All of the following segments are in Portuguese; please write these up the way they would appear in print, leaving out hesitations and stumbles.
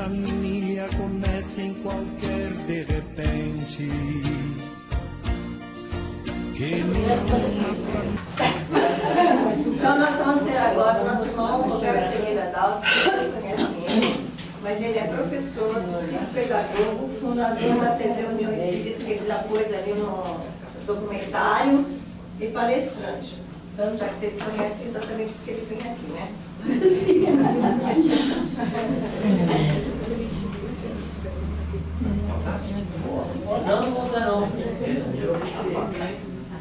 família começa em qualquer de repente. Que nenhuma Então nós vamos ter agora o nosso irmão Roberto Ferreira Dalto, que vocês conhecem ele, mas ele é professor do Circo Pedagogo, fundador da TV União Espírita, que ele já pôs ali no documentário, e palestrante. Então, já que vocês conhecem exatamente porque ele vem aqui, né? Não vou usar não.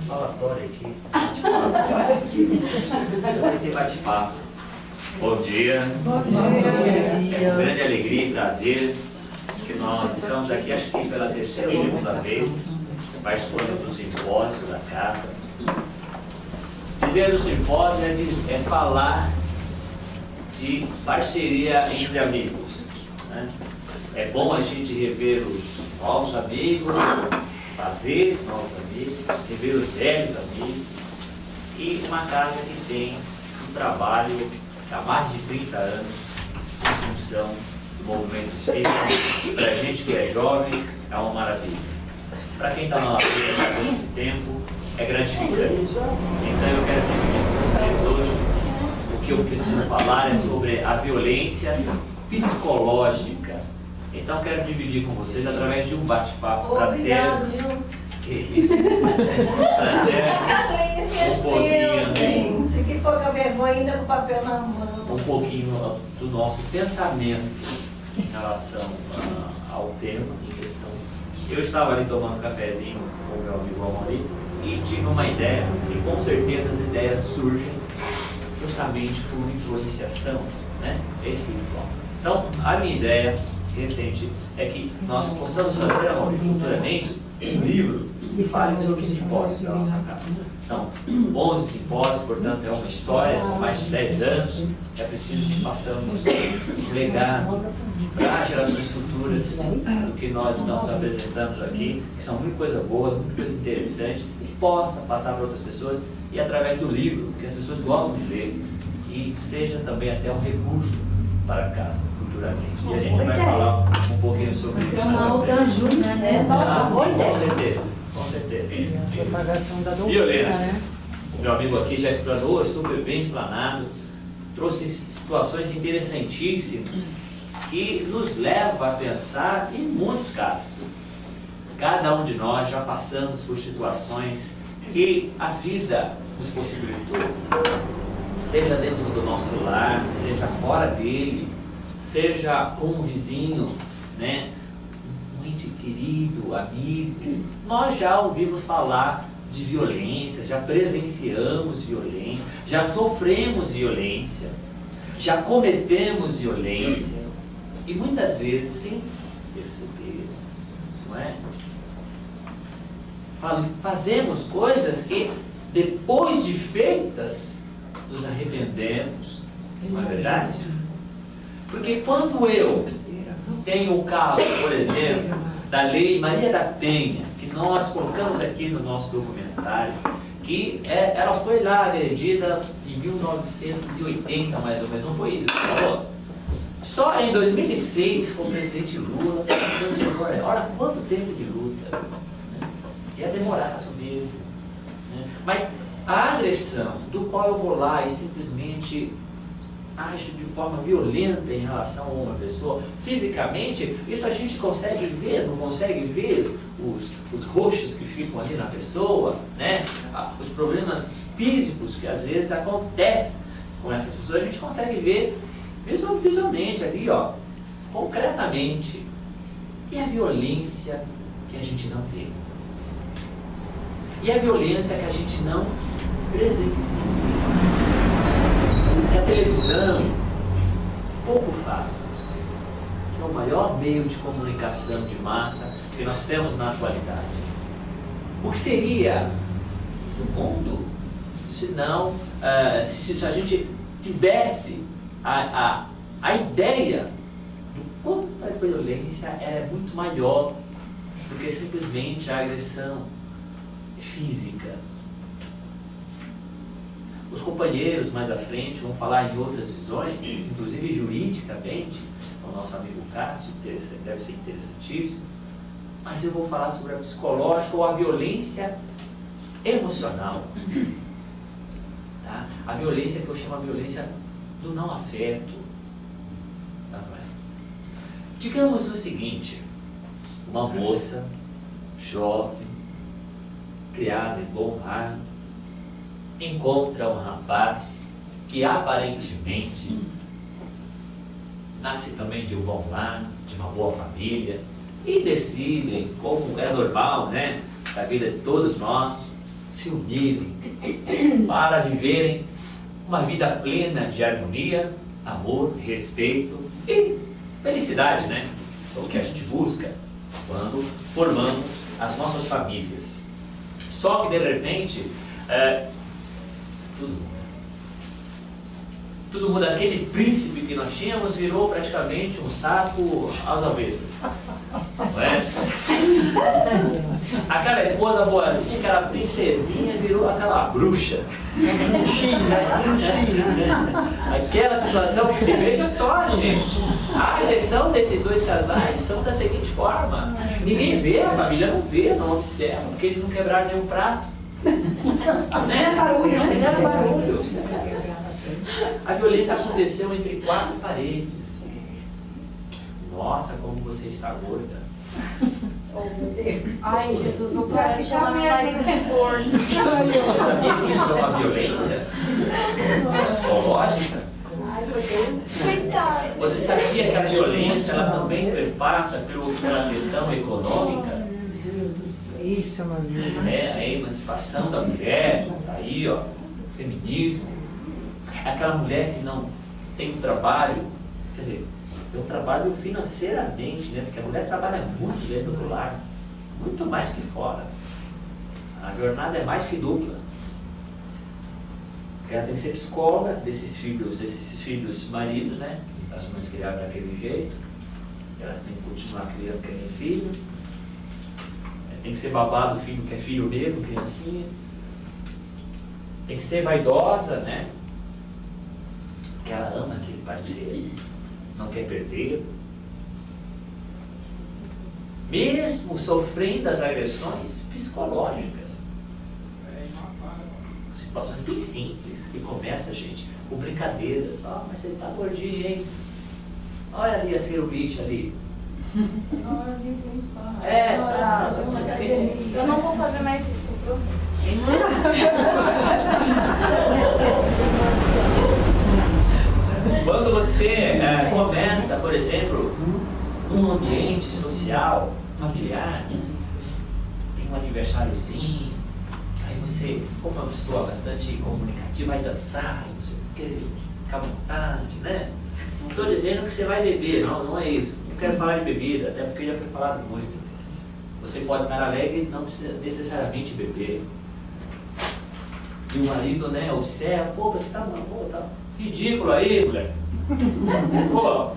Falatório aqui. Você bate-papo. Bom dia. Bom dia. É com grande alegria e prazer que nós estamos aqui, acho que pela terceira ou segunda vez, participando do simpósio da casa. Dizer do simpósio é falar de parceria entre amigos, né? É bom a gente rever os novos amigos, fazer novos amigos, rever os velhos amigos, e uma casa que tem um trabalho há mais de 30 anos em função do movimento espírita. Para a gente que é jovem, é uma maravilha. Para quem está na nossa vida há esse tempo, é gratificante. Então eu quero dividir com vocês hoje o que eu preciso falar é sobre a violência psicológica. Então eu quero dividir com vocês através de um bate-papo Obrigado, fraterno. viu? Que isso? Um pouquinho, gente, que pouca vergonha, ainda com o papel na mão. um pouquinho do nosso pensamento em relação ao tema em questão. Eu estava ali tomando um cafezinho com o meu amigo Amaury e tive uma ideia, e com certeza as ideias surgem justamente por influenciação, né, espiritual. Então, a minha ideia recente é que nós possamos fazer, Amaury, futuramente um livro que fale sobre os simpósios da nossa casa. São 11 simpósios, portanto é uma história, são mais de 10 anos. É preciso que façamos um legado para gerações futuras do que nós estamos apresentando aqui, que são muita coisa boa, muita coisa interessante, que possa passar para outras pessoas e através do livro, que as pessoas gostam de ler, e seja também até um recurso para casa futuramente. E a gente vai falar um pouquinho sobre isso. Uma autoajuda, né? Sim, com certeza. Com certeza. Propagação da doutrina, Violência. né? O meu amigo aqui já explanou, super bem explanado, trouxe situações interessantíssimas que nos levam a pensar em muitos casos. Cada um de nós já passamos por situações que a vida nos possibilitou, seja dentro do nosso lar, seja fora dele, seja com um vizinho, né? Um ente querido, amigo. Nós já ouvimos falar de violência, já presenciamos violência, já sofremos violência, já cometemos violência, e muitas vezes sem perceber, não é? Fazemos coisas que depois de feitas nos arrependemos, não é verdade? Porque quando eu tenho o caso, por exemplo, da Lei Maria da Penha, que nós colocamos aqui no nosso documentário, que ela foi lá agredida em 1980, mais ou menos, não foi isso que você falou? Só em 2006, com o presidente Lula, olha quanto tempo de luta, né? E é demorado mesmo, né? Mas a agressão, do qual eu vou lá e simplesmente ajo de forma violenta em relação a uma pessoa, fisicamente, isso a gente consegue ver, não consegue ver os roxos que ficam ali na pessoa, né? Os problemas físicos que às vezes acontecem com essas pessoas, a gente consegue ver visualmente ali, ó, concretamente. E a violência que a gente não vê? E a violência que a gente não presencia? Que a televisão pouco fala, que é o maior meio de comunicação de massa que nós temos na atualidade. O que seria o mundo se não, se a gente tivesse a ideia do quanto a violência é muito maior do que simplesmente a agressão física. Os companheiros mais à frente vão falar em outras visões, inclusive juridicamente, com o nosso amigo Cássio, deve ser interessantíssimo, mas eu vou falar sobre a psicológica ou a violência emocional. Tá? A violência que eu chamo a violência do não afeto. Tá? Digamos o seguinte, uma moça jovem, criada em bom lar, encontra um rapaz que aparentemente nasce também de um bom lar, de uma boa família, e decidem, como é normal, né, da vida de todos nós, se unirem para viverem uma vida plena de harmonia, amor, respeito e felicidade, né? É o que a gente busca quando formamos as nossas famílias. Só que de repente tudo muda. Tudo muda. Aquele príncipe que nós tínhamos virou praticamente um sapo às avessas. Não é? Aquela esposa boazinha, aquela princesinha virou aquela bruxa. Aquela situação que veja só, gente. A eleição desses dois casais são da seguinte forma: ninguém vê, a família não vê, não observa, porque eles não quebraram nenhum prato. Né? Não fizeram barulho. A violência aconteceu entre 4 paredes. Nossa, como você está gorda. Ai, Jesus, vou parar de chamar meu marido de gordo. Você sabia que isso é uma violência psicológica? Coitado. Você sabia que a violência ela também perpassa pela questão econômica? Isso é uma violência. A emancipação da mulher, tá aí, ó, o feminismo. Aquela mulher que não tem um trabalho, quer dizer, tem um trabalho financeiramente, né? Porque a mulher trabalha muito dentro do lar, muito mais que fora. A jornada é mais que dupla. Ela tem que ser psicóloga desses filhos maridos, né? As mães criaram daquele jeito. Elas têm que continuar criando quem é filho. Tem que ser babá do filho que é filho mesmo, criancinha. Tem que ser vaidosa, né? Porque ela ama aquele parceiro, não quer perder. Mesmo sofrendo as agressões psicológicas. Situações bem simples, que começa, gente, com brincadeiras. Ah, mas você tá gordinho, hein? Olha ali a celulite ali. Tá. Eu não vou fazer mais isso, viu? Quando você começa, por exemplo, num ambiente social, familiar, tem um aniversáriozinho, aí você, como uma pessoa bastante comunicativa, vai dançar, e você quer ficar à vontade, né? Não estou dizendo que você vai beber, não é isso. Não quero falar de bebida, até porque já foi falado muito. Você pode estar alegre e não precisa necessariamente beber. E o marido, né, observa, pô, você tá ridículo aí, mulher. Pô,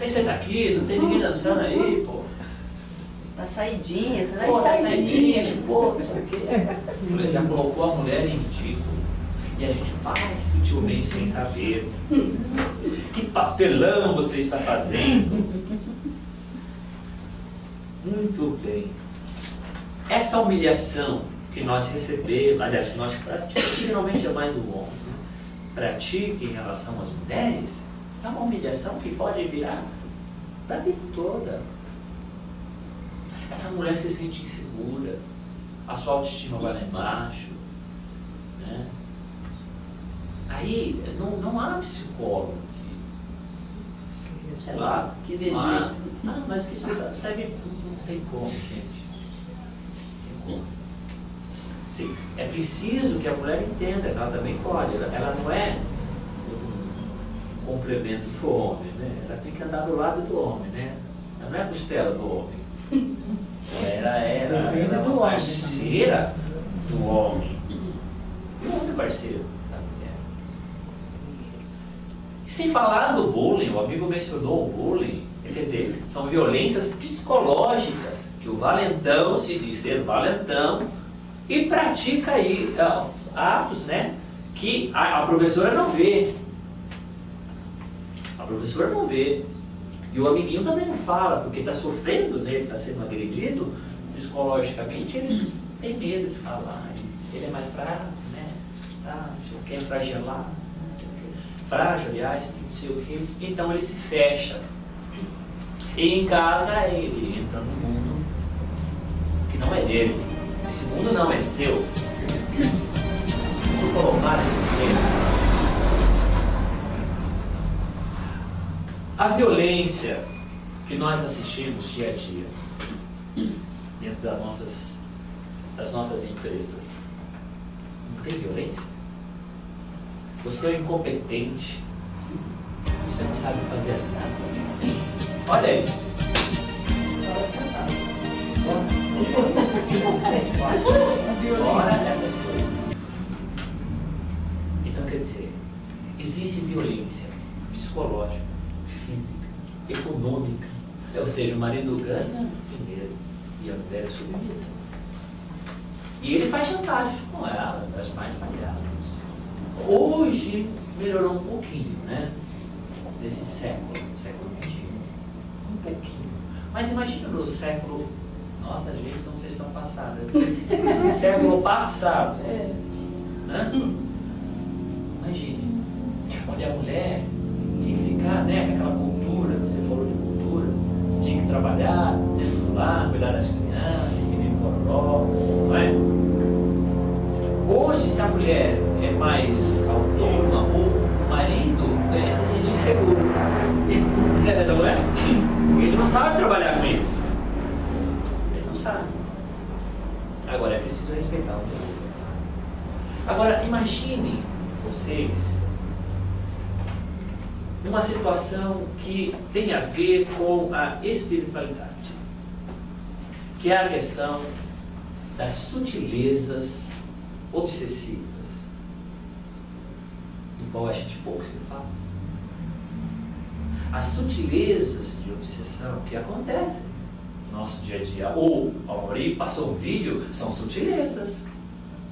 você tá aqui, não tem ninguém dançando aí, pô. Tá saidinha, Tá saidinha, pô, não sei o quê. Ele já colocou a mulher em ridículo. E a gente faz sutilmente sem saber. Que papelão você está fazendo? Muito bem. Essa humilhação que nós recebemos, aliás, que nós praticamos, geralmente é mais o homem, né? Pratica em relação às mulheres, é uma humilhação que pode virar para a vida toda. Essa mulher se sente insegura, a sua autoestima vai lá embaixo, né? Aí não há psicólogo que, sei lá, que dê jeito. Mas precisa, serve, não tem como, gente. Não tem como. Sim, é preciso que a mulher entenda que ela também pode. Ela não é um complemento do homem, né? Ela tem que andar do lado do homem, né? Ela não é a costela do homem. Ela é uma parceira do homem. E o homem é parceiro da mulher. E sem falar do bullying, o amigo mencionou o bullying. Quer dizer, são violências psicológicas que o valentão se diz ser valentão e pratica aí atos, né, que a professora não vê. A professora não vê. E o amiguinho também não fala, porque está sofrendo, né? Ele está sendo agredido, psicologicamente ele tem medo de falar. Ele é mais fraco, né? Tá, não sei o que, é fragelado, não sei o que. Frágil, aliás, não sei o que. Então ele se fecha. E em casa ele entra num mundo que não é dele. Esse mundo não é seu. Vou colocar aqui em cena. A violência que nós assistimos dia a dia dentro das nossas empresas, não tem violência? Você é incompetente, você não sabe fazer nada. Olha aí. Olha essas coisas. Então quer dizer, existe violência psicológica, física, econômica. Ou seja, o marido ganha dinheiro e a mulher é submissa. E ele faz chantagem com ela, das mais variadas. Hoje melhorou um pouquinho, né? Nesse século XXI. Um pouquinho. Mas imagina no século... Nossa, gente, não sei se estão passadas. Século passado. Né? Imagine. Onde a mulher tinha que ficar, né, com aquela cultura, você falou de cultura, tinha que trabalhar dentro do lar, cuidar das crianças, que nem pororó, não é? Hoje, se a mulher é mais autônoma, ou o marido se sente inseguro, não é? Ele não sabe trabalhar com isso. Ele não sabe. Agora, é preciso respeitar o outro. Agora, imaginem vocês uma situação que tem a ver com a espiritualidade, que é a questão das sutilezas obsessivas, do qual a gente pouco se fala. As sutilezas de obsessão que acontecem no nosso dia a dia. Ou, o Amaury passou um vídeo, são sutilezas.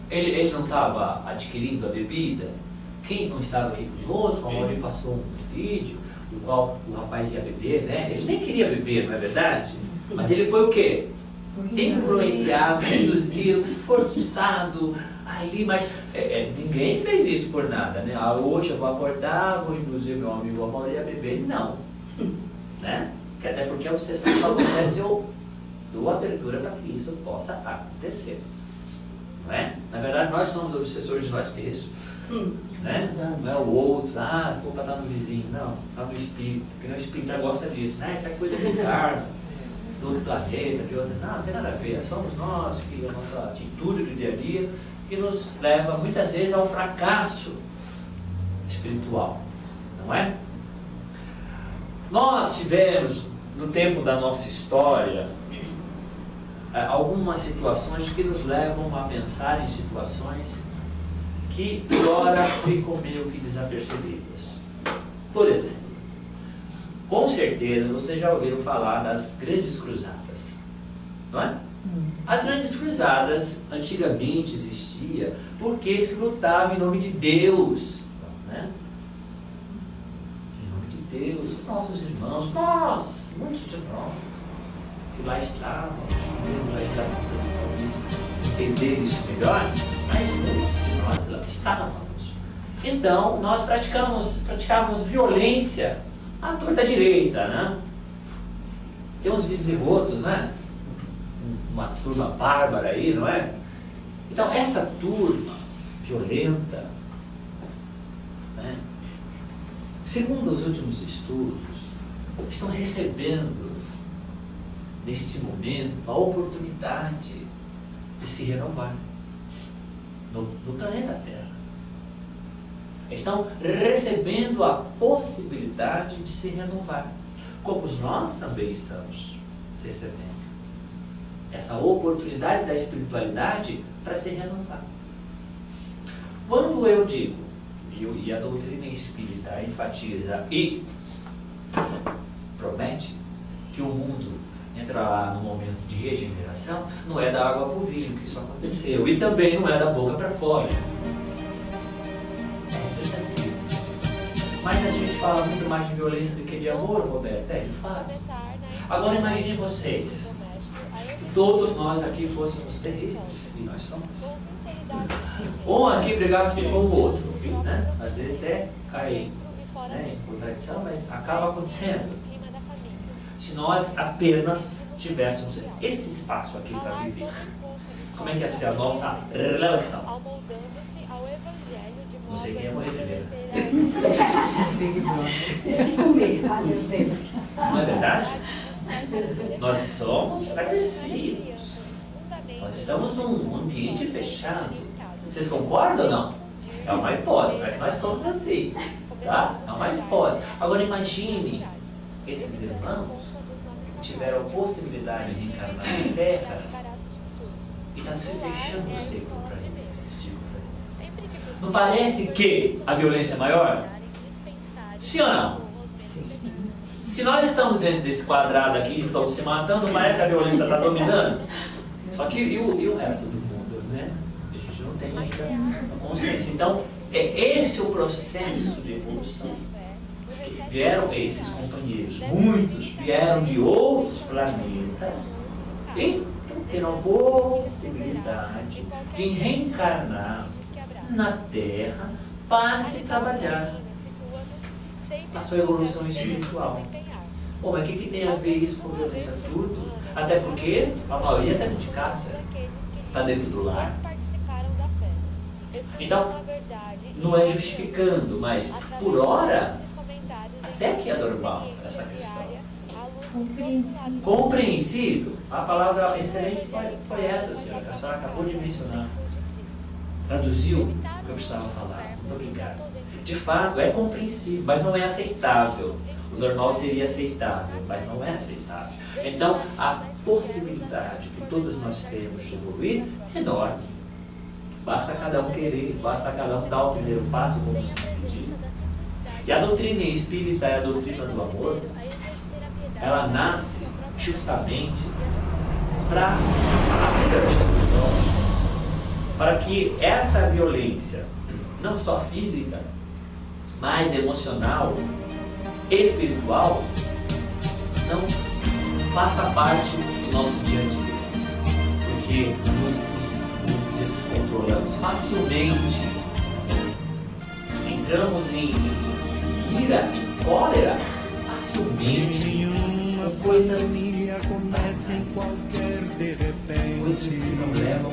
Ele não estava adquirindo a bebida. Quem não estava rigoroso, o Amaury passou um vídeo, no qual o rapaz ia beber, né? Ele nem queria beber, não é verdade? Mas ele foi o quê? Influenciado, induzido, forçado ali, mas ninguém fez isso por nada, né? Ah, hoje eu vou acordar, vou induzir meu amigo Amaury a beber. Não. Né? Até porque a obsessão só acontece, eu dou abertura para que isso possa acontecer. Não é? Na verdade, nós somos obsessores de nós mesmos. Né? Não é o outro, a culpa está no vizinho, não, está no espírito, porque o espírito já gosta disso, né? Isso é coisa de karma, do outro planeta, de outro. Não tem nada a ver, somos nós, que a nossa atitude do dia a dia, que nos leva muitas vezes ao fracasso espiritual, não é? Nós tivemos, no tempo da nossa história, algumas situações que nos levam a pensar em situações que agora ficam meio que desapercebidas. Por exemplo, com certeza vocês já ouviram falar das grandes cruzadas, não é? As grandes cruzadas antigamente existiam porque se lutava em nome de Deus, né? Em nome de Deus, os nossos irmãos, nós, muitos de nós, que lá estavam, ainda entender isso melhor, mas muitos de nós lá estávamos. Então, nós praticávamos violência à torta direita, né? Tem uns visigodos, né? Uma turma bárbara aí, não é? Então, essa turma violenta, né? Segundo os últimos estudos, estão recebendo, neste momento, a oportunidade de se renovar no planeta Terra. Estão recebendo a possibilidade de se renovar, como nós também estamos recebendo essa oportunidade da espiritualidade para se renovar. Quando eu digo, e a doutrina espírita enfatiza e promete que o mundo entra lá no momento de regeneração, não é da água para o vinho que isso aconteceu, e também não é da boca para fora. Mas a gente fala muito mais de violência do que de amor, Roberto. É, de fato. Agora imagine vocês, todos nós aqui fôssemos terríveis, e nós somos. Um aqui brigasse com o outro, né? Às vezes até cai, né, em contradição, mas acaba acontecendo. Se nós apenas tivéssemos esse espaço aqui para viver, como é que ia ser a nossa relação? Não sei quem ia morrer primeiro. Esse comer, ai meu Deus. Não é verdade? Nós somos agressivos. Nós estamos num ambiente fechado. Vocês concordam ou não? É uma hipótese, não é que nós somos assim. Tá? É uma hipótese. Agora imagine esses irmãos que tiveram a possibilidade de encarnar na Terra e estão se fechando o ciclo para eles. Não parece que a violência é maior? Sim ou não? Se nós estamos dentro desse quadrado aqui e estamos se matando, parece que a violência está dominando. Só que e o resto do mundo, né? A gente não tem ainda consciência. Então, é esse o processo de evolução. Vieram esses companheiros, muitos vieram de outros planetas e ter a possibilidade de reencarnar na Terra para se trabalhar a sua evolução espiritual. Bom, mas o que tem a ver isso com violência? Tudo. Até porque a maioria está dentro de casa, está dentro do lar. Então, não é justificando, mas por hora, até que é normal essa questão. Compreensível. A palavra excelente foi essa, senhora, que a senhora acabou de mencionar. Traduziu o que eu precisava falar. Muito obrigado. De fato, é compreensível, mas não é aceitável. O normal seria aceitável, mas não é aceitável. Então, a possibilidade que todos nós temos de evoluir é enorme. Basta cada um querer, basta cada um dar o primeiro passo, como se pediu. E a doutrina espírita é a doutrina do amor. Ela nasce justamente para abrir a mente dos homens, para que essa violência, não só física, mas emocional, espiritual, não faça parte do nosso dia a dia, porque nos descontrolamos facilmente, entramos em ira e cólera facilmente, com coisas começa em qualquer de repente. coisas que não levam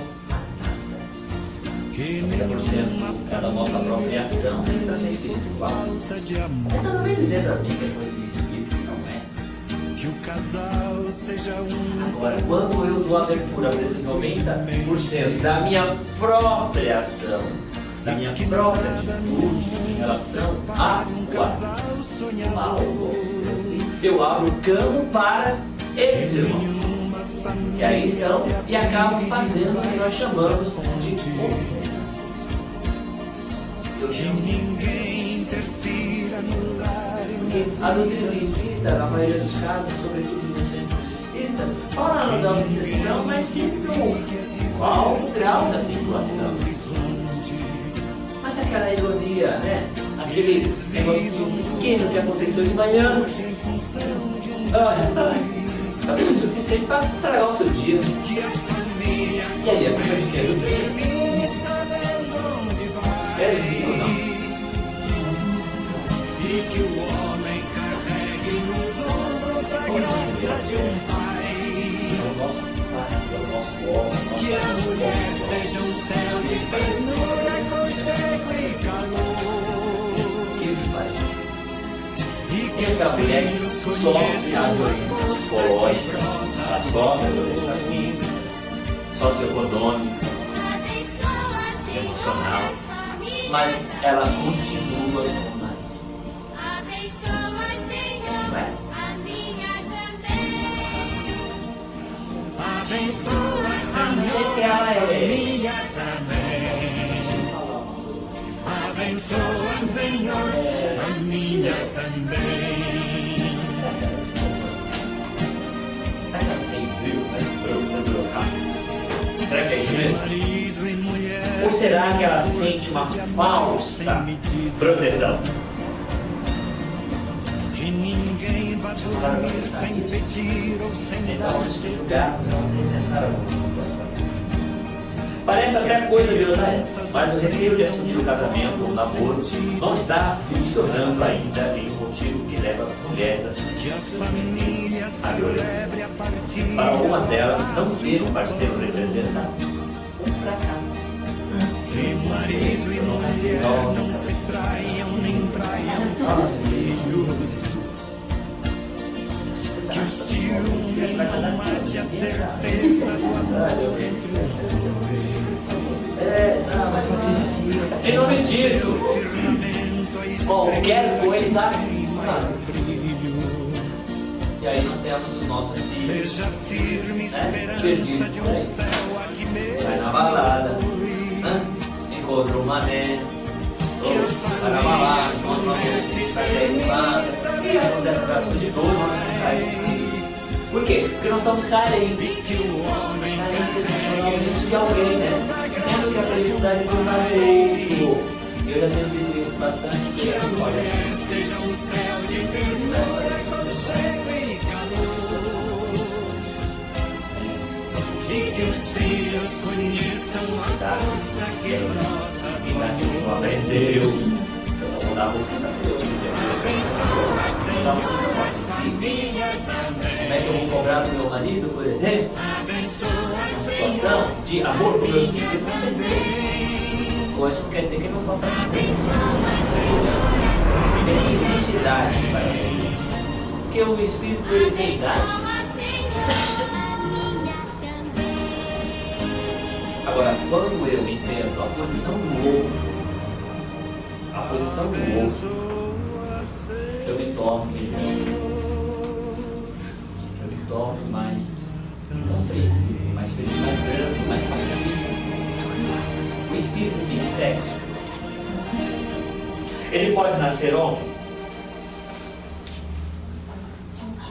Que 90% da nossa própria ação é estratégia espiritual. falta de amor. Então não vem dizer para mim que é coisa de espírito, não é. Que o casal seja um. Agora, quando eu dou abertura para esses 90% da minha própria ação, da minha própria atitude em relação a mal, eu abro o campo para esses irmãos. E aí estão e acabam fazendo o que nós chamamos de consciência. Eu chamo Ninguém interfira no lar. porque a doutrina espírita, na maioria dos casos, sobretudo nos centros espíritas, fala da obsessão, mas sempre qual o grau da situação. Mas aquela ironia, né? Aquele negocinho pequeno que aconteceu de manhã. Talvez o suficiente para estragar o seu dia. E aí, a pessoa de quem? Do vizinho? É vizinho ou não? E que o homem carregue nos ombros a graça de um pai. É o nosso pai, é o nosso homem. Que a mulher seja um céu de ternura, aconchego e calor. Que pai? E que Porque a mulher os filhos sofre a conheçam doença psicológica, ela sofre a doença física, socioeconômica, emocional, mas ela continua com o marido. Não é? abençoa, Ah, mas é que ela é. famílias, amém. Abençoa, Senhor, a minha também. Será que é isso mesmo? Marido e mulher, Ou será que ela sente uma falsa proteção? que ninguém vá dormir sem pedir ou sem Então, dar. antes de julgarmos, vamos repensar alguma situação. Parece até coisa violenta, mas o receio de assumir o casamento ou o namoro não está funcionando ainda em um motivo que leva mulheres a assumir a violência. Para algumas delas, não ter um parceiro representa um fracasso. Que marido e mulher não se traiam nem traiam seus filhos. Que o ciúme não mate a certeza do amor entre os dois. Em nome disso, qualquer coisa. E aí nós temos os nossos filhos, Seja firme, esperança perdidos de por um aí. céu aqui mesmo. Vai na balada, encontra um mané, ou vai na balada, encontra uma moça, vai derrubada, e acontece aquelas coisas de novo, Por quê? Porque nós estamos carentes. Carentes emocionalmente de alguém, né? Sendo que a felicidade não está feito. Eu já tenho dito isso bastante. Olha, Seja um céu de ternura, aconchego e calor. E que os filhos conheçam a força que brota e daqui não aprendeu. Eu só vou dar a boca pra Deus. Então, como é que eu vou cobrar do meu marido, por exemplo? Uma situação de amor por meus filhos. Ou isso não quer dizer que eu não possa aprender. Não existe idade para aprender. Porque o Espírito ele tem idade. Agora, quando eu entendo a posição do outro, eu me torno melhor. Eu me torno mais compreensível, mais feliz, mais brando, mais pacífico. O Espírito tem sexo. Ele pode nascer homem?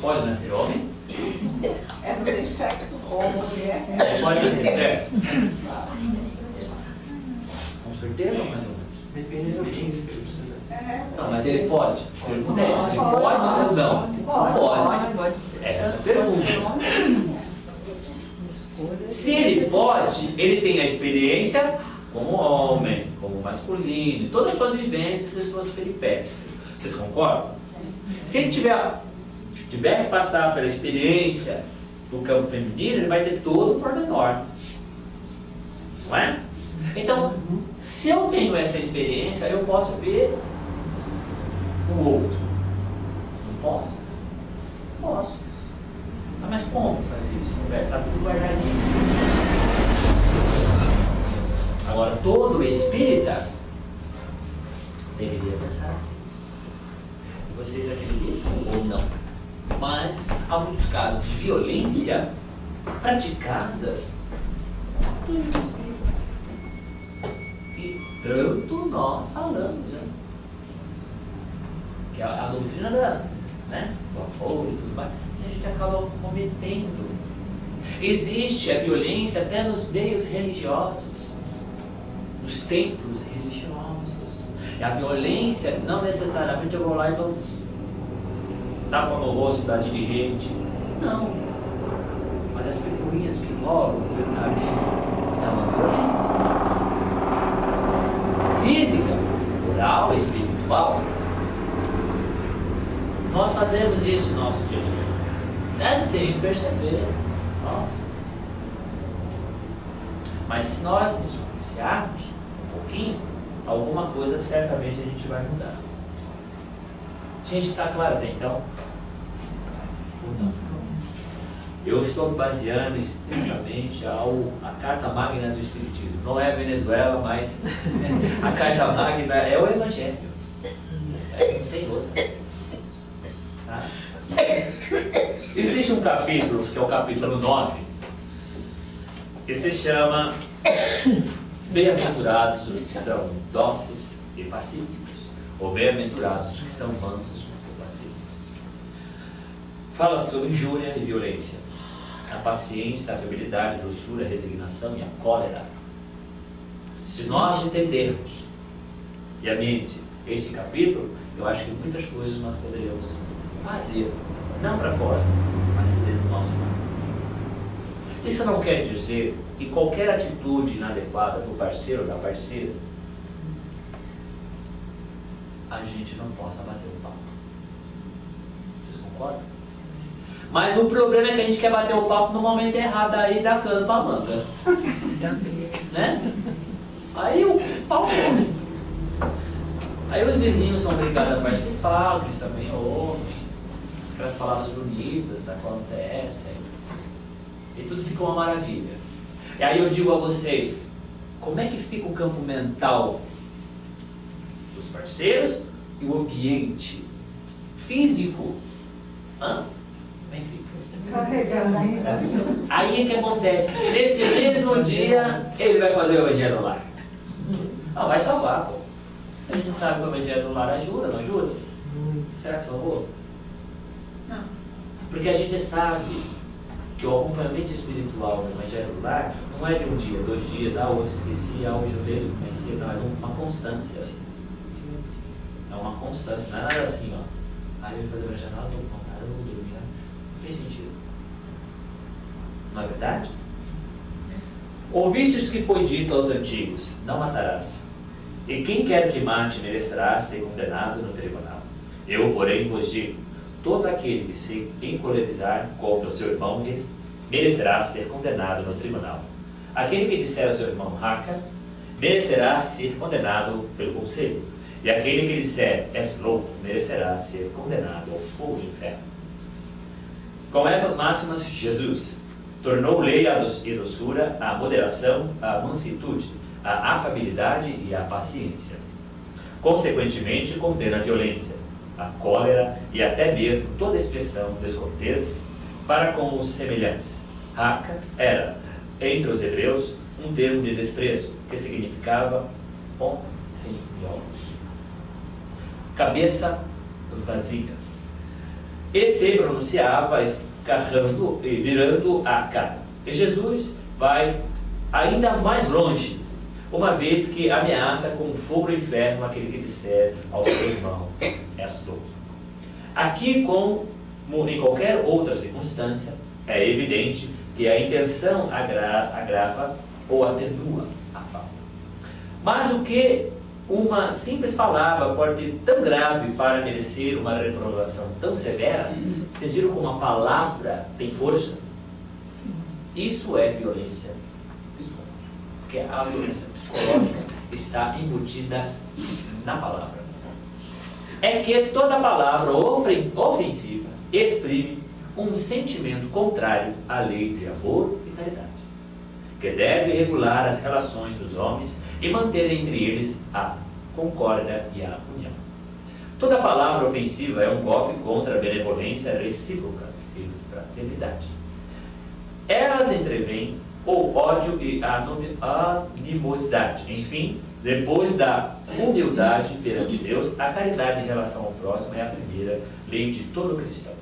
Pode nascer homem? É no sexo ou mulher. Ele pode nascer mulher? Com certeza, mais ou menos. Depende do que você precisa. Não, mas ele pode. Ele pode ou não? Pode. É essa a pergunta. Se ele pode, ele tem a experiência como homem, como masculino, todas as suas vivências e as suas peripécias. Vocês concordam? Se ele tiver que passar pela experiência do campo feminino, ele vai ter todo o pormenor. Não é? Então, se eu tenho essa experiência, eu posso ver o outro. Não posso? Posso. Ah, mas como fazer isso? Está tudo guardadinho. Agora, todo espírita deveria pensar assim. Vocês acreditam ou não? Mas há muitos casos de violência praticadas por espírita. E tanto nós falamos, né? Que a doutrina do apoio e tudo mais, e a gente acaba cometendo. Existe a violência até nos meios religiosos, nos templos religiosos. E a violência, não necessariamente eu vou lá e dou tapa no rosto da dirigente. Não. Mas as picuinhas que rolam pelo caminho é uma violência. Física, moral, espiritual. Nós fazemos isso no nosso dia a dia. É sem perceber. Nossa. Mas se nós nos policiarmos um pouquinho, alguma coisa certamente a gente vai mudar. Gente, está claro até então? Ou não? Eu estou me baseando estritamente a carta magna do Espiritismo. Não é a Venezuela, mas a carta magna é o Evangelho. Não tem outra. Tá? Existe um capítulo, que é o capítulo 9, que se chama Bem-aventurados os que são dóceis e pacíficos, ou bem-aventurados os que são mansos e pacíficos. Fala sobre injúria e violência, a paciência, a afabilidade, a doçura, a resignação e a cólera. Se nós entendermos, e a mente esse capítulo, eu acho que muitas coisas nós poderíamos fazer, não para fora, mas dentro do nosso lar. Isso não quer dizer que qualquer atitude inadequada do parceiro ou da parceira, a gente não possa bater o papo. Vocês concordam? Mas o problema é que a gente quer bater o papo no momento errado, aí dá cano pra manga. Né? Aí o pau come. Aí os vizinhos são obrigados a participar, o Cristo também ouve, aquelas palavras bonitas acontecem, e tudo fica uma maravilha. E aí eu digo a vocês, como é que fica o campo mental dos parceiros e o ambiente físico? Hã? Como é que fica? Aí o que acontece? Nesse mesmo dia, ele vai fazer o evangelho no lar. Não, vai salvar, pô. A gente sabe que o evangelho no lar ajuda, não ajuda? Será que salvou? Não. Porque a gente sabe que o acompanhamento espiritual no evangelho no lar não é de um dia, 2 dias, outro esqueci, hoje eu dele conheci, não, é uma constância. É uma constância, não é nada assim, ó. Aí eu vou fazer o evangelho, não, eu vou contar, eu vou dormir, né? Não tem sentido. Não é verdade? Ouvistes que foi dito aos antigos, não matarás. E quem quer que mate merecerá ser condenado no tribunal. Eu, porém, vos digo, todo aquele que se encolerizar contra o seu irmão merecerá ser condenado no tribunal. Aquele que disser ao seu irmão raca, merecerá ser condenado pelo conselho. E aquele que disser és louco, merecerá ser condenado ao fogo do inferno. Com essas máximas, Jesus tornou lei e doçura, a moderação, a mansuetude, a afabilidade e a paciência. Consequentemente, condena a violência, a cólera e até mesmo toda expressão descortês para com os semelhantes. Raca era, entre os hebreus, um termo de desprezo, que significava homem sem olhos. Cabeça vazia. E se pronunciava escarrando e virando a cara. E Jesus vai ainda mais longe, uma vez que ameaça com fogo do inferno aquele que disser ao seu irmão, és louco. Aqui, como em qualquer outra circunstância, é evidente que a intenção agrava ou atenua a falta. Mas o que uma simples palavra pode ter tão grave para merecer uma reprovação tão severa, vocês viram como a palavra tem força? Isso é violência psicológica. Porque a violência psicológica está embutida na palavra. É que toda palavra ofensiva exprime um sentimento contrário à lei de amor e caridade, que deve regular as relações dos homens e manter entre eles a concórdia e a união. Toda palavra ofensiva é um golpe contra a benevolência recíproca e fraternidade. Elas entrevêm o ódio e a animosidade. Enfim, depois da humildade perante Deus, a caridade em relação ao próximo é a primeira lei de todo cristão.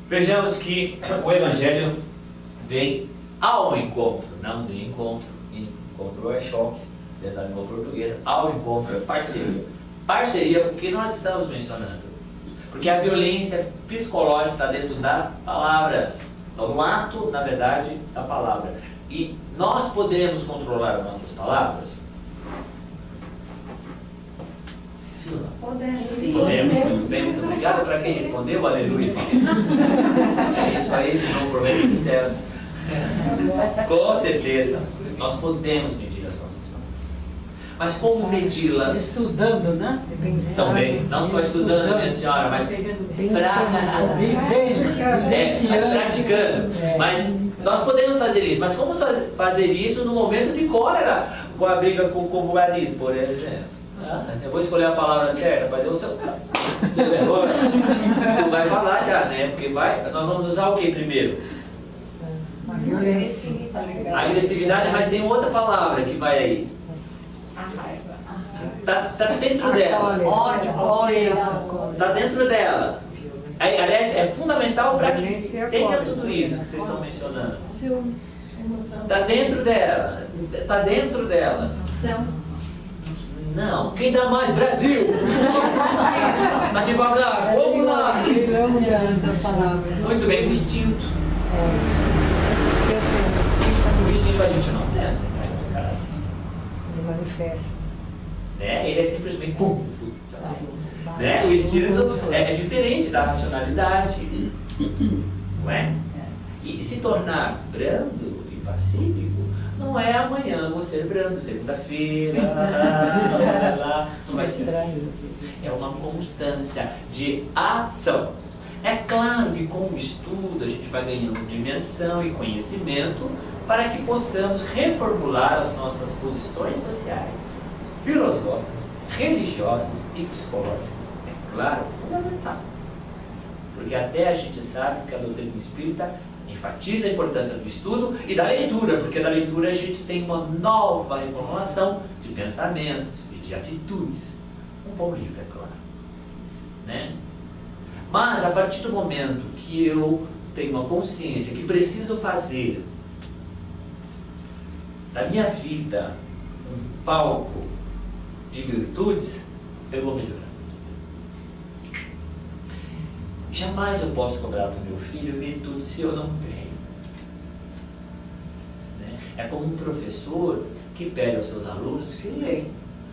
Vejamos que o Evangelho vem ao encontro, não de encontro. Encontro é choque, dentro da língua portuguesa. Ao encontro é parceria. Parceria porque nós estamos mencionando. Porque a violência psicológica está dentro das palavras. Então, no ato, na verdade, da palavra. E nós podemos controlar as nossas palavras? Sim ou não? Podemos. Muito bem, muito obrigado. Para quem respondeu, aleluia. Isso aí, se não problema de céus. Com certeza, nós podemos medir as nossas palavras. Mas como medi-las? Estudando, né? Também, não só estudando, minha senhora, mas praticando. Mas nós podemos fazer isso. Mas como fazer isso no momento de cólera? Com a briga com o marido, por exemplo. Eu vou escolher a palavra certa para Deus. Você vergonha? Tu vai falar já, né? Porque nós vamos usar o que primeiro? Agressividade, mas tem outra palavra que vai aí. A raiva. Tá dentro dela. Está dentro dela. Aliás, é fundamental para que tenha tudo isso que vocês estão mencionando. Está dentro dela. Está dentro dela. Não, quem dá mais? Brasil! Tá devagar, vamos lá! Essa palavra. Muito bem, o instinto. O instinto a gente não pensa, né? Os caras. Ele manifesta. Né? Ele é simplesmente pum, né? O instinto é diferente da racionalidade. Não é? E se tornar brando e pacífico não é amanhã vou ser brando, segunda-feira, não vai ser assim. É uma constância de ação. É claro que com o estudo a gente vai ganhando dimensão e conhecimento para que possamos reformular as nossas posições sociais, filosóficas, religiosas e psicológicas. É claro, fundamental. Porque até a gente sabe que a doutrina espírita enfatiza a importância do estudo e da leitura, porque da leitura a gente tem uma nova reformulação de pensamentos e de atitudes. Um bom livro, é claro. Né? Mas a partir do momento que eu tenho uma consciência que preciso fazer da minha vida um palco de virtudes, eu vou melhorar. Jamais eu posso cobrar do meu filho virtude se eu não tenho. Né? É como um professor que pede aos seus alunos que leem,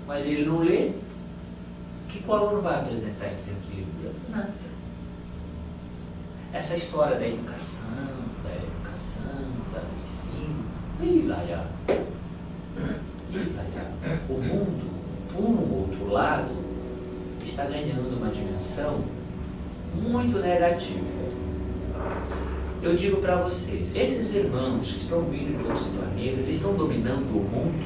mas ele não lê. O que o aluno vai apresentar em termos de livro? Nada. Essa história da educação, do ensino, o mundo, um outro lado, está ganhando uma dimensão muito negativa. Eu digo para vocês, esses irmãos que estão vindo de outros planetas, eles estão dominando o mundo.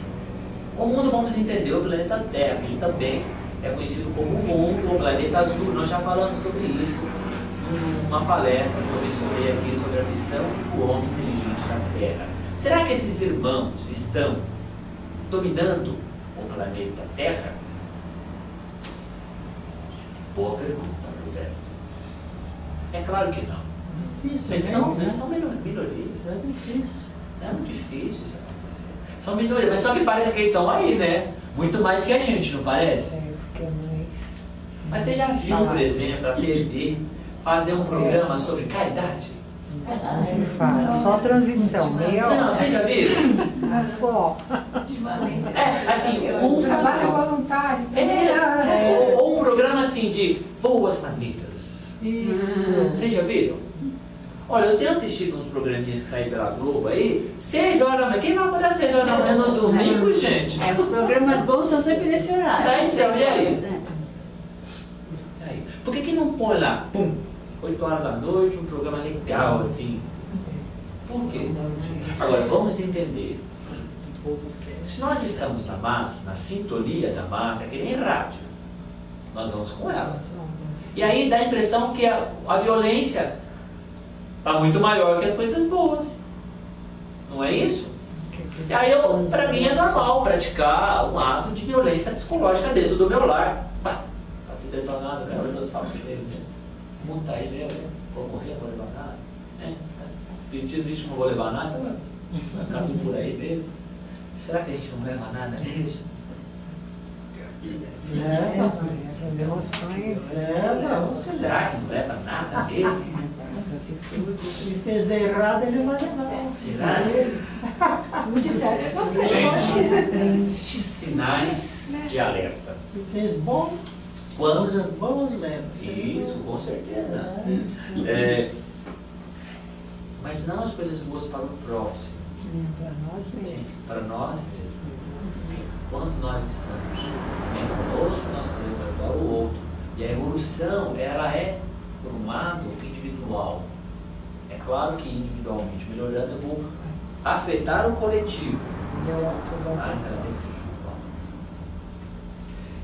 O mundo, vamos entender, o planeta Terra, ele também é conhecido como o mundo, o planeta azul. Nós já falamos sobre isso numa palestra que eu mencionei aqui sobre a missão do homem inteligente na Terra. Será que esses irmãos estão dominando o planeta Terra? Boa pergunta, Roberto. É claro que não. Eles são minorias. É difícil. É muito difícil isso acontecer. São minorias, mas só que parece que eles estão aí, né? Muito mais que a gente, não parece? Mas você já viu, por exemplo, a TV fazer um programa sobre caridade? Se fala, só transição, meia hora. Não, vocês já viram? Só. É, assim, um Trabalho voluntário. ou um programa assim de boas maneiras. Isso. Vocês já viram? Olha, eu tenho assistido uns programinhas que saem pela Globo aí, 6 horas da manhã. Quem vai acordar 6 horas da manhã no domingo, gente? Os programas bons são sempre nesse horário. Aí, então, e aí? Por que não põe lá, 8 horas da noite, um programa legal assim? Por quê? Agora, vamos entender. Se nós estamos na massa, na sintonia da massa, é que nem rádio, nós vamos com ela. E aí dá a impressão que a violência está muito maior que as coisas boas. Não é isso? E aí, para mim, é normal praticar um ato de violência psicológica dentro do meu lar. Tá tudo detonado, né? Olha o salto dele, né? O mundo tá aí mesmo, né? Vou morrer, não vou levar nada. Pedindo isso, não vou levar nada, vai ficar tudo por aí mesmo. Será que a gente não leva nada mesmo? As emoções. Será que não leva nada mesmo? Se fez de errado, ele vai levar. Será? Tudo certo. Gente, sinais de alerta. Se fez bom, coisas boas, leva. Isso, com certeza. Mas não as coisas boas para o próximo. Para nós mesmos. Sim, para nós mesmos. Sim, quando nós estamos bem conosco, nós podemos ajudar o outro. E a evolução, ela é, por um lado, individual. É claro que individualmente melhorando, eu vou afetar o coletivo. Mas ela tem que ser individual.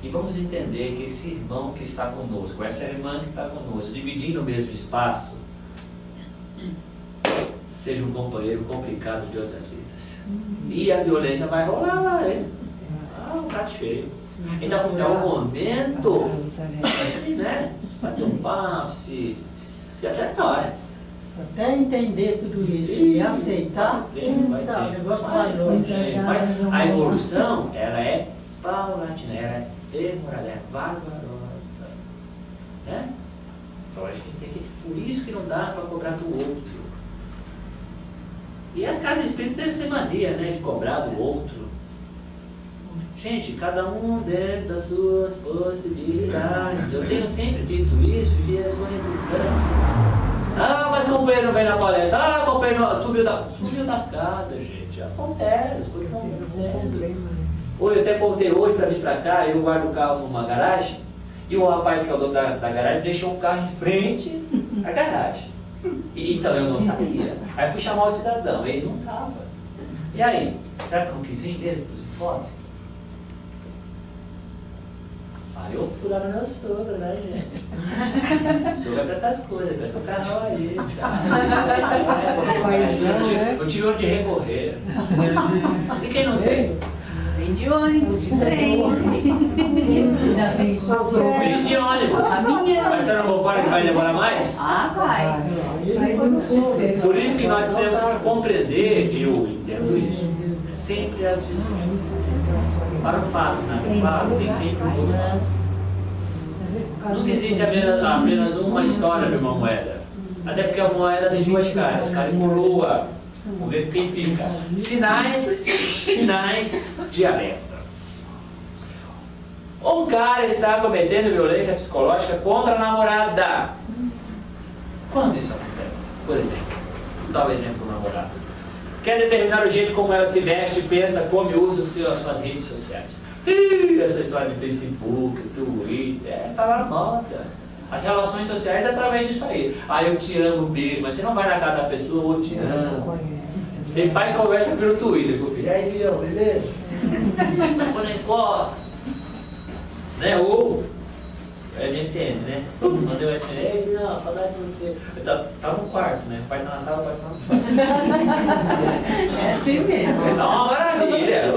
E vamos entender que esse irmão que está conosco, essa irmã que está conosco, dividindo o mesmo espaço, seja um companheiro complicado de outras vidas. E a violência vai rolar lá, hein? Um prato cheio. Então, é o momento, né? Bater um papo, se acertar, né? Até entender tudo isso e aceitar, o negócio vai longe. Mas a evolução, ela é paulatina, ela é demorada, é vagarosa. Né? Então a gente tem que. Por isso que não dá para cobrar do outro. E as casas espíritas devem ser mania, né? De cobrar do outro. Gente, cada um dentro das suas possibilidades. Eu tenho sempre dito isso e eu sou redundante. Ah, mas o companheiro não vem na palestra. Ah, o companheiro não subiu da casa, gente. Acontece, as coisas estão acontecendo. Hoje, eu até contei hoje para vir para cá, eu guardo o carro numa garagem, e o rapaz que é o dono da garagem deixou o carro em frente à garagem. Então eu não sabia. Aí eu fui chamar o cidadão, ele não estava. E aí, será que eu não quis vir mesmo para os hipóteses? Aí eu fui lá no meu sogro, né, gente? O sogro é pra essas coisas, presta o carro aí. Eu tive onde recorrer. E quem não tem? Vem de ônibus, trem. Vem de ônibus. Mas você não concorda que vai demorar mais? Ah, vai. Por isso que nós temos que compreender, eu entendo isso, sempre as visões. Para o fato inadequado, tem sempre um outro fato. Nunca existe apenas uma história de uma moeda. Até porque a moeda tem duas caras, cara e coroa. Vamos ver quem fica. Sinais de alerta. Um cara está cometendo violência psicológica contra a namorada. Quando isso acontece? Por exemplo, dá o exemplo do namorado. Quer determinar o jeito como ela se veste, pensa, come e usa as suas redes sociais. Essa história de Facebook, Twitter, tá na moda. As relações sociais é através disso aí. Ah, eu te amo, beijo, mas você não vai na casa da pessoa, eu te amo. Tem pai que conversa pelo Twitter com o filho. E aí, Leão, beleza? Foi na escola. Né? Ou MSN, né? Mandei o MSN, ei, não, saudade de você. Tá no quarto, né? O pai tá na sala, o pai tá no quarto. É assim mesmo. Dá uma maravilha.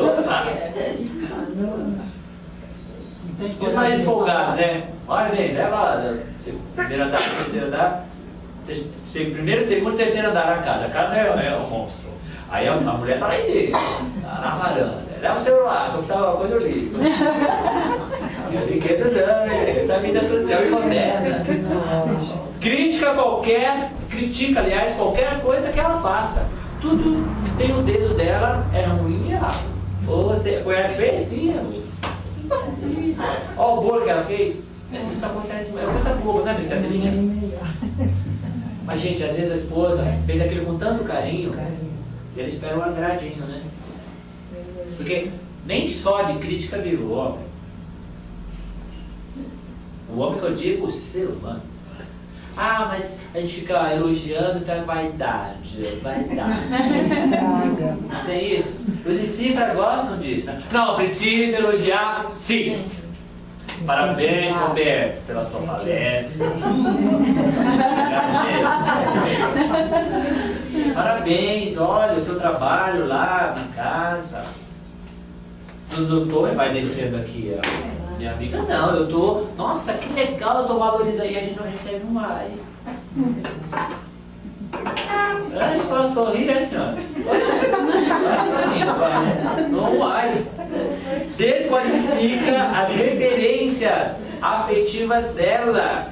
E os maridos folgados, né? Olha bem, leva primeiro andar, terceiro andar, primeiro, segundo, terceiro andar da casa. A casa é um monstro. Aí a mulher tá lá em cima, tá na varanda. Leva o celular, que eu precisava uma coisa, eu ligo. Eu fiquei dudando, essa vida social e moderna. Critica, aliás, qualquer coisa que ela faça. Tudo tem o dedo dela, é ruim e errado. Ou você, foi ela que fez? Sim, é ruim. Olha o bolo que ela fez. Isso acontece, é coisa boba, não é brincadeirinha? Mas, gente, às vezes a esposa fez aquilo com tanto carinho que ele espera um agradinho, né? Porque nem só de crítica vive o homem. O homem que eu digo, o ser humano. Ah, mas a gente fica elogiando, então é vaidade. Estraga. Não tem isso? Os espíritas gostam disso, né? Não, precisa elogiar, sim. Parabéns, Roberto, pela sua palestra. Parabéns, olha o seu trabalho lá na casa. Não estou envaidecendo aqui, ó. Minha amiga, não, eu tô. Nossa, que legal, eu tô valorizando. E a gente não recebe um ai. A gente só sorri, né, senhora? Não vai. Desqualifica as referências afetivas dela.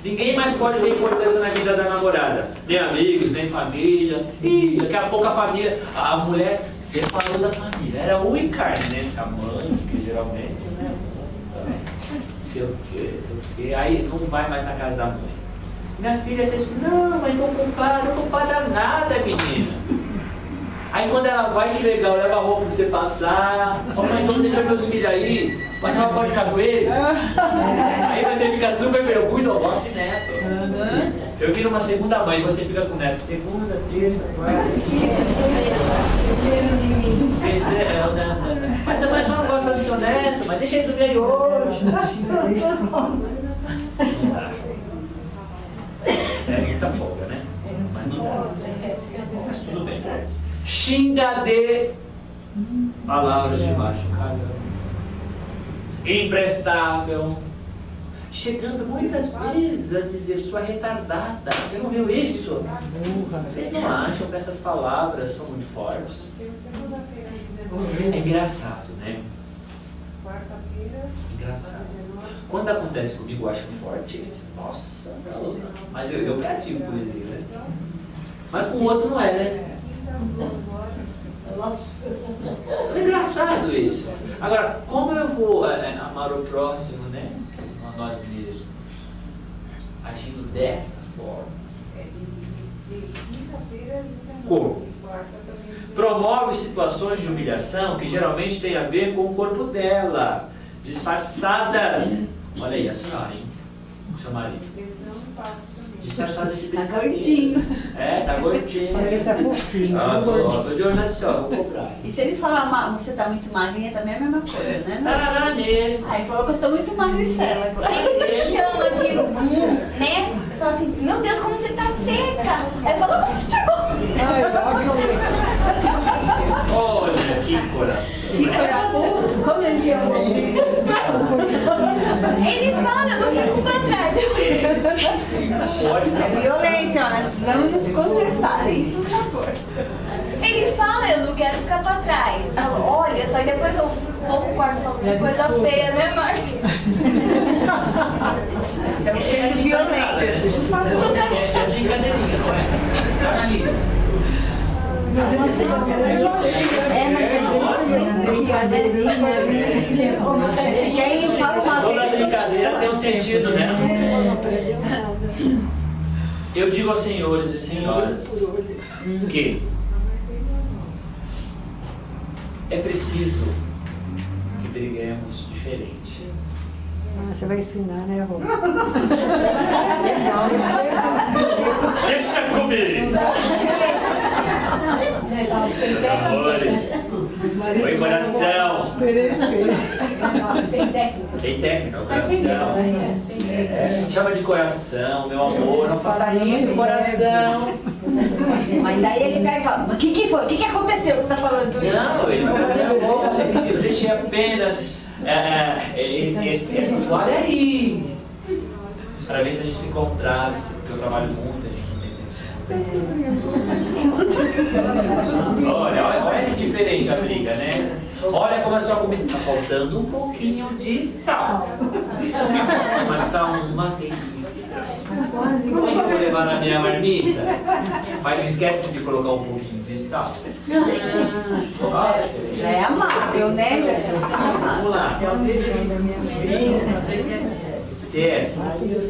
Ninguém mais pode ter importância na vida da namorada. Nem amigos, nem família. E daqui a pouco a família, a mulher separou da família. Era um em carne, né? A mãe, que geralmente, né? Sei o quê. Aí não vai mais na casa da mãe. Minha filha disse, não, mas não ocupada nada, menina. Aí quando ela vai, que legal, leva a roupa pra você passar. Ô mãe, então deixa meus filhos aí, mas ela pode ficar com eles. Aí você fica super bem, eu cuido, eu gosto de neto. Eu viro uma segunda mãe, você fica com neto. Segunda, terça, quarta. Terceira, né? Mas a mãe só não gosta do seu neto, mas deixa ele dormir aí hoje. Não dá. Isso é muita folga, né? Mas não dá. Mas tudo bem. Xinga de palavras de baixo calão, imprestável, chegando muitas vezes a dizer sua retardada. Você não viu isso? Vocês não acham que essas palavras são muito fortes? É engraçado, né? Engraçado. Quando acontece comigo, eu acho fortíssimo. Nossa, mas eu pratico poesia, né? Mas com o outro não é, né? É engraçado isso. Agora, como eu vou amar o próximo, né? A nós mesmos, agindo desta forma? Como? Promove situações de humilhação que geralmente têm a ver com o corpo dela, disfarçadas. Olha aí, a senhora, hein? O seu marido. Disfarçadas de Tá brincadeiras. gordinho. Tá gordinho. Ele tá fofinho. Tô de olho na senhora, vou comprar. E se ele falar que você tá muito magrinha, também é a mesma coisa, né? Tarará mesmo. Aí falou que eu tô muito magricela agora. Ele me chama de né? Fala assim, meu Deus, como você tá seca. Aí falou, como você tá gorda. Olha que coração. Que coração. Como ele se ama? Ele fala, eu não fico pra trás. Pode Violência, ó, nós precisamos nos consertar, hein? Por favor. Ele fala, eu não quero ficar pra trás. Eu falo, olha, só que depois eu vou pro quarto e falo, que coisa feia, né, Márcia? Estamos sendo violentos. É brincadeirinha, não é? Analisa. Mas é difícil, que aí fala uma Toda vez. brincadeira tem um sentido, né? Eu digo aos senhores e senhoras que é preciso que briguemos diferente. Você vai ensinar, né, Rô? Legal, Deixa comigo! Meus amores, oi coração! Tem técnica, o coração. Chama de coração, meu amor, não faça isso, coração. Mas aí ele pega e fala, mas o que foi? O que aconteceu que você tá falando isso? Não, ele vai fazer agora. Eu deixei apenas essa toalha aí. Para ver se a gente se encontrasse, porque eu trabalho muito, a gente não tem tempo. Olha que diferente a briga, né? Olha como a sua comida está faltando um pouquinho de sal. Mas está uma delícia. Como é que eu vou levar na minha marmita? Mas não esquece de colocar um pouquinho de sal. Já é amável, né? Vamos lá. Certo. Aí eu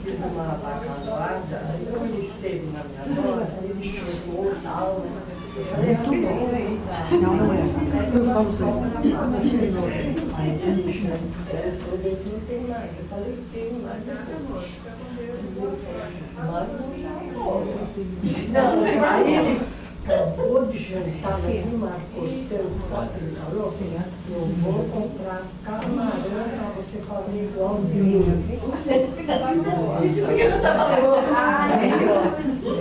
fiz uma bacalhada, aí quando ele esteve na minha loja, ele chegou e tal, né? Eu falei, Não é. Por favor. aí ele chegou, não tem mais. Eu falei, tem mais, não, aí ele acabou de jantar, ele marcou tanto, sabe? Ele falou, eu vou comprar camarão para você fazer igualzinho. Isso porque não tava louco.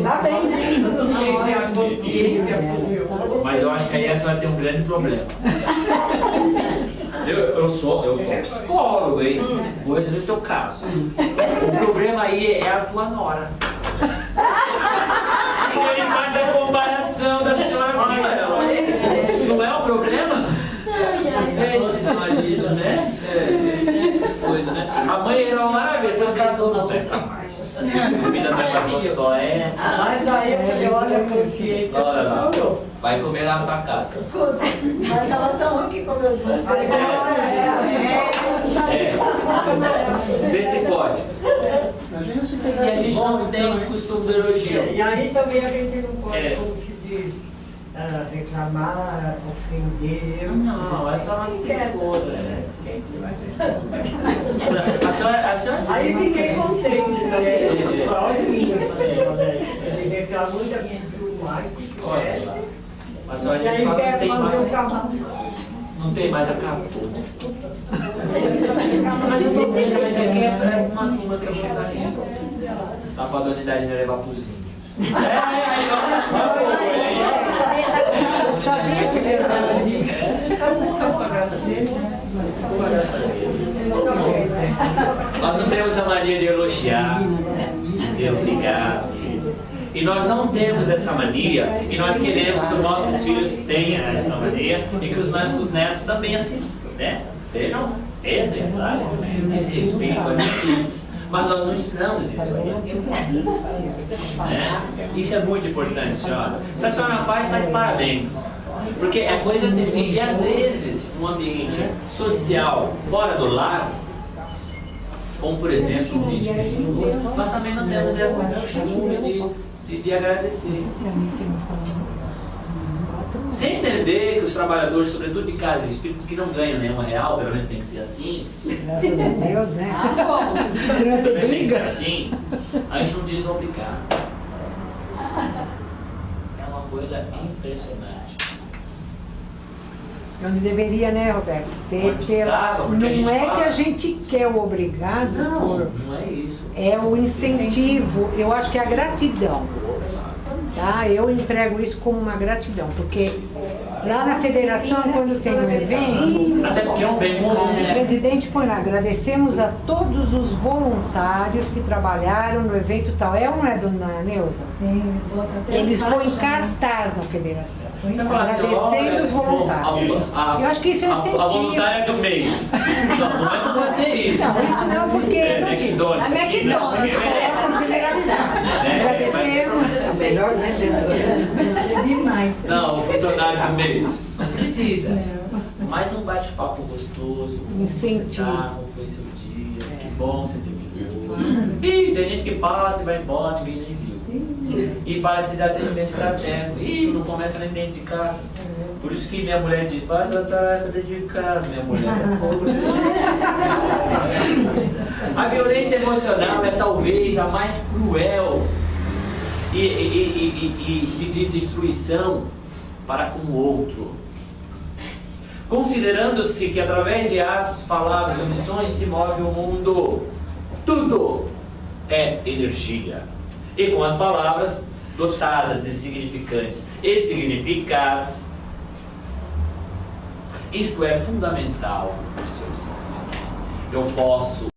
Tá bem, Mas eu acho que aí a senhora tem um grande problema. Eu sou psicólogo, hein? Vou resolver o teu caso. O problema aí é a tua nora. E ele faz a comparação da senhora com ela. Não é o problema? Esses maridos, né? Essas coisas, né? A mãe era uma maravilha, depois casou, não presta mais. A comida tá mais gostosa, é. mas aí eu olho a consciência. Olha lá, vai comer lá na tua casa. Escuta, mas tava tão ruim que comeu duas vezes. Vê se pode. E a gente não tem esse costume do elogio. E aí também a gente não pode, É. como se diz, reclamar, ofender. Não, é só uma segunda, né? A senhora se Aí fiquei contente também. É. Só ele reclamou de tudo mais, se tivesse. A senhora E aí fala, quer fazer o cavalo. não tem mais, acabou. Mas eu tô vendo, mas aqui é uma turma que eu vou fazer. A padronidade vai levar pro zinho. Eu sabia que era Nós não temos a mania de elogiar, de dizer obrigado. E nós não temos essa mania, e nós queremos que os nossos filhos tenham essa mania, e que os nossos netos também assim, né? Sejam exemplares também, diz respeito às limites. Mas nós não ensinamos isso ainda. Né? Isso é muito importante, senhora. Se a senhora faz, está de parabéns. Porque é coisa assim, e às vezes, um ambiente social fora do lar, como por exemplo, um ambiente religioso, nós também não temos essa cultura de agradecer. Sem entender que os trabalhadores, sobretudo de casa espíritas, que não ganham nenhuma real, pelo menos tem que ser assim. Graças a Deus, né? Senão tem Tem que ser briga. assim, a gente não diz obrigado. É uma coisa impressionante. Onde deveria, né, Roberto? Ter obstáculo, porque a não gente é fala. que a gente quer o obrigado, Não é isso. é o incentivo. Eu acho que é a gratidão. Tá? Eu emprego isso como uma gratidão, porque lá na federação, quando tem um evento, Até porque é um bem comum, o né? presidente põe lá, agradecemos a todos os voluntários que trabalharam no evento tal. É ou não é, dona Neuza? Eles põem cartaz na federação, Você fala assim, agradecendo olha, os voluntários. Eu acho que isso é a incentivo. voluntária do mês. Não é pra fazer isso. Não, isso não, porque É não diz. McDonald's. A McDonald's, Coloca federação. Agradecemos. Melhor vendedor. Demais. Não, o funcionário do mês. Não precisa. Mais um bate-papo gostoso. Como Incentivo. você tá, como foi seu dia, que bom você ter vindo. Ih, tem gente que passa e vai embora, ninguém nem viu. E faz esse atendimento fraterno. Ih, não começa nem dentro de casa. Por isso que minha mulher diz, faz a tarefa dentro de casa, minha mulher. A violência emocional é talvez a mais cruel e de destruição para com o outro. Considerando-se que através de atos, palavras e omissões se move o mundo. Tudo é energia. E com as palavras dotadas de significantes e significados, isto é fundamental para o seu ser. Eu posso